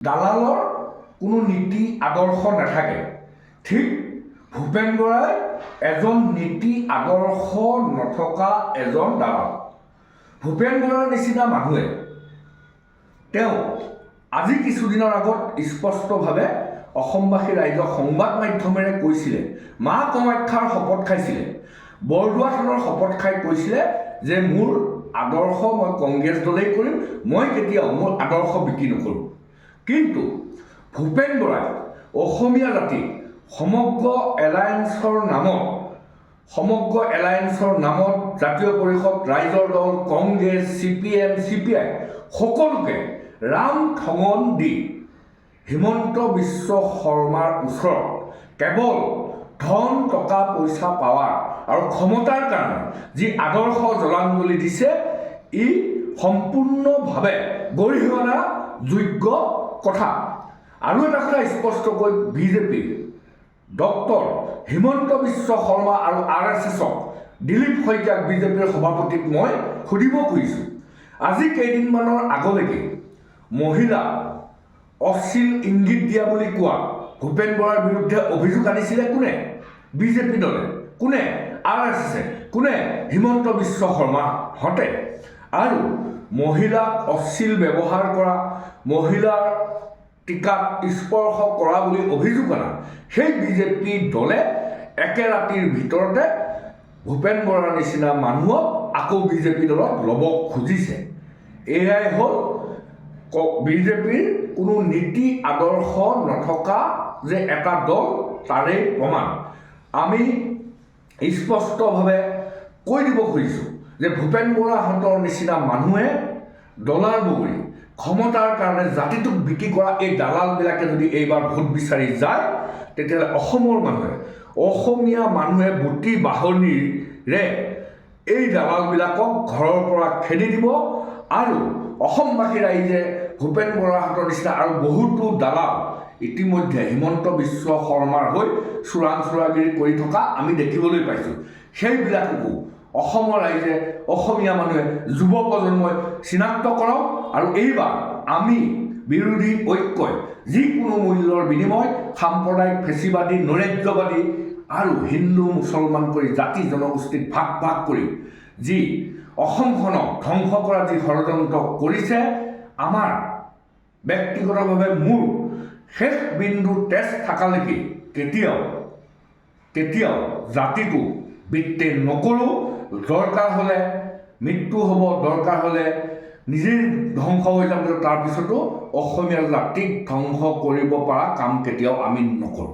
দালালৰ কোনো নীতি আদৰ্শ নাথাকে। ঠিক ভূপেন বৰাই এজন নীতি আদৰ্শ নথকা এজন দালাল। ভূপেন বৰাৰ নিচিনা মানুহে তেওঁ আজি কিছুদিনৰ আগত স্পষ্টভাৱে অসমবাসী ৰাইজক সংবাদ মাধ্যমেৰে কৈছিলে, মা কামাখ্যাৰ শপত খাইছিলে, বৰদোৱা থানৰ শপত খাই কৈছিলে যে মোৰ আদৰ্শ মই কংগ্ৰেছ দলেই কৰিম, মই কেতিয়াও মোৰ আদৰ্শ বিক্ৰী নকৰোঁ। কিন্তু ভূপেন বৰাই অসমীয়া জাতি সমগ্ৰ এলায়েন্সৰ নামত জাতীয় পৰিষদ, ৰাইজৰ দল, কংগ্ৰেছ, CPM, CPI সকলোকে ৰাম ঠঙন দি হিমন্ত বিশ্ব শৰ্মাৰ ওচৰত কেৱল ধন টকা পইচা পাৱাৰ আৰু ক্ষমতাৰ কাৰণে যি আদৰ্শ জলাঞ্জলি দিছে, ই সম্পূৰ্ণভাৱে গৰিহণা যোগ্য কথা। আৰু এটা কথা স্পষ্টকৈ বিজেপিৰ ডক্টৰ হিমন্ত বিশ্ব শৰ্মা আৰু RSSক দিলীপ শইকীয়াক বিজেপিৰ সভাপতিক মই সুধিব খুজিছোঁ, আজি কেইদিনমানৰ আগলৈকে মহিলা অশ্লীল ইংগিত দিয়া বুলি কোৱা ভূপেন বৰাৰ বিৰুদ্ধে অভিযোগ আনিছিলে কোনে? বিজেপি দলে। কোনে? RSSে। কোনে? হিমন্ত বিশ্ব শৰ্মাহঁতে। আৰু মহিলাক অশ্লীল ব্যৱহাৰ কৰা, মহিলাৰ টিকাত স্পৰ্শ কৰা বুলি অভিযোগ আনা সেই বিজেপি দলে একে ৰাতিৰ ভিতৰতে ভূপেন বৰাৰ নিচিনা মানুহক আকৌ বিজেপি দলত ল'ব খুজিছে। এয়াই হ'ল বিজেপিৰ কোনো নীতি আদৰ্শ নথকা যে এটা দল, তাৰেই প্ৰমাণ। আমি স্পষ্টভাৱে কৈ দিব খুজিছোঁ যে ভূপেন বৰাহঁতৰ নিচিনা মানুহে ডলাৰ বগৰী ক্ষমতাৰ কাৰণে জাতিটোক বিক্ৰী কৰা এই দালালবিলাকে যদি এইবাৰ ভোট বিচাৰি যায়, তেতিয়াহ'লে অসমীয়া মানুহে বুটি বাঢ়নিৰে এই দালালবিলাকক ঘৰৰ পৰা খেদি দিব। আৰু অসমবাসী ৰাইজে ভূপেন বৰাহঁতৰ নিচিনা আৰু বহুতো দালাল ইতিমধ্যে হিমন্ত বিশ্ব শৰ্মাৰ হৈ চোৰাংচোৰাগিৰি কৰি থকা আমি দেখিবলৈ পাইছোঁ। সেইবিলাককো অসমৰ ৰাইজে, অসমীয়া মানুহে, যুৱ প্ৰজন্মই চিনাক্ত কৰক। আৰু এইবাৰ আমি বিৰোধী ঐক্যই যিকোনো মূল্যৰ বিনিময় সাম্প্ৰদায়িক ফেচিবাদী, নৈৰাজ্যবাদী আৰু হিন্দু মুছলমান কৰি জাতি জনগোষ্ঠীক ভাগ ভাগ কৰি যি অসমখনক ধ্বংস কৰা যি ষড়যন্ত্ৰ কৰিছে, আমাৰ ব্যক্তিগতভাৱে মোৰ শেষ বিন্দু তেজ থকালৈকে কেতিয়াও জাতিটো বিত্তেই নকৰোঁ। দৰকাৰ হ'লে মৃত্যু হ'ব, দৰকাৰ হ'লে নিজেই ধ্বংস হৈ যাম, তাৰপিছতো অসমীয়া জাতিক ধ্বংস কৰিব পৰা কাম কেতিয়াও আমি নকৰোঁ।